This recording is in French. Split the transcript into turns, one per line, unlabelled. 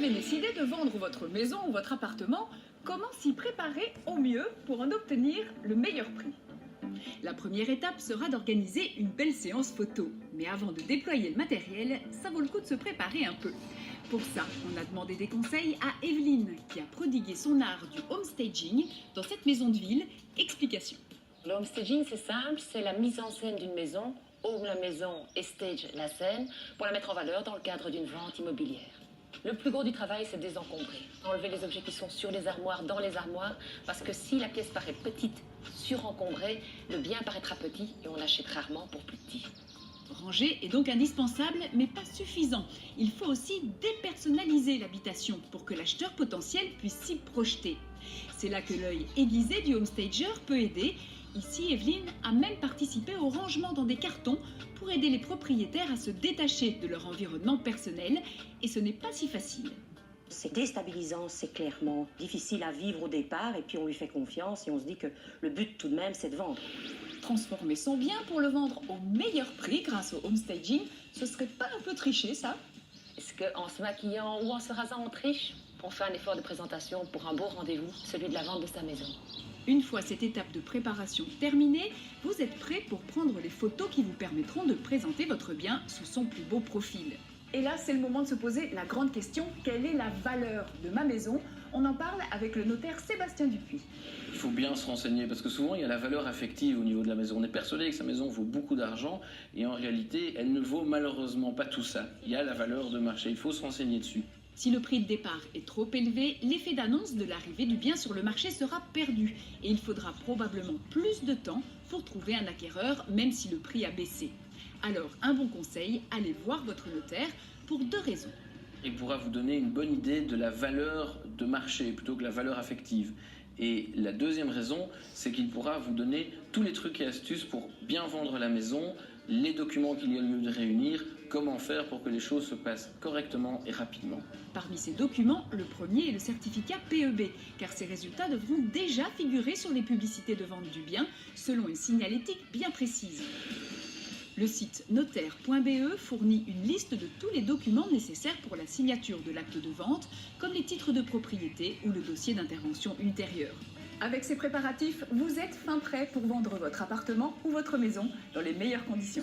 avez décidé de vendre votre maison ou votre appartement, comment s'y préparer au mieux pour en obtenir le meilleur prix? La première étape sera d'organiser une belle séance photo. Mais avant de déployer le matériel, ça vaut le coup de se préparer un peu. Pour ça, on a demandé des conseils à Evelyne, qui a prodigué son art du homestaging dans cette maison de ville. Explication.
Le homestaging, c'est simple, c'est la mise en scène d'une maison, home la maison et stage la scène, pour la mettre en valeur dans le cadre d'une vente immobilière. Le plus gros du travail, c'est désencombrer. Enlever les objets qui sont sur les armoires, dans les armoires, parce que si la pièce paraît petite, surencombrée, le bien paraîtra petit et on achète rarement pour plus petit.
Ranger est donc indispensable, mais pas suffisant. Il faut aussi dépersonnaliser l'habitation pour que l'acheteur potentiel puisse s'y projeter. C'est là que l'œil aiguisé du homestager peut aider. Ici, Evelyne a même participé au rangement dans des cartons pour aider les propriétaires à se détacher de leur environnement personnel. Et ce n'est pas si facile.
C'est déstabilisant, c'est clairement difficile à vivre au départ, et puis on lui fait confiance et on se dit que le but tout de même, c'est de vendre.
Transformer son bien pour le vendre au meilleur prix grâce au homestaging, ce serait pas un peu triché, ça?
Est-ce qu'en se maquillant ou en se rasant, on triche? On fait un effort de présentation pour un beau rendez-vous, celui de la vente de sa maison.
Une fois cette étape de préparation terminée, vous êtes prêt pour prendre les photos qui vous permettront de présenter votre bien sous son plus beau profil. Et là, c'est le moment de se poser la grande question, quelle est la valeur de ma maison? On en parle avec le notaire Sébastien Dupuis.
Il faut bien se renseigner parce que souvent il y a la valeur affective au niveau de la maison. On est persuadé que sa maison vaut beaucoup d'argent et en réalité elle ne vaut malheureusement pas tout ça. Il y a la valeur de marché, il faut se renseigner dessus.
Si le prix de départ est trop élevé, l'effet d'annonce de l'arrivée du bien sur le marché sera perdu et il faudra probablement plus de temps pour trouver un acquéreur, même si le prix a baissé. Alors, un bon conseil, allez voir votre notaire pour 2 raisons.
Il pourra vous donner une bonne idée de la valeur de marché plutôt que la valeur affective. Et la deuxième raison, c'est qu'il pourra vous donner tous les trucs et astuces pour bien vendre la maison, les documents qu'il y a lieu de réunir, comment faire pour que les choses se passent correctement et rapidement.
Parmi ces documents, le premier est le certificat PEB, car ces résultats devront déjà figurer sur les publicités de vente du bien, selon une signalétique bien précise. Le site notaire.be fournit une liste de tous les documents nécessaires pour la signature de l'acte de vente, comme les titres de propriété ou le dossier d'intervention ultérieure. Avec ces préparatifs, vous êtes fin prêt pour vendre votre appartement ou votre maison dans les meilleures conditions.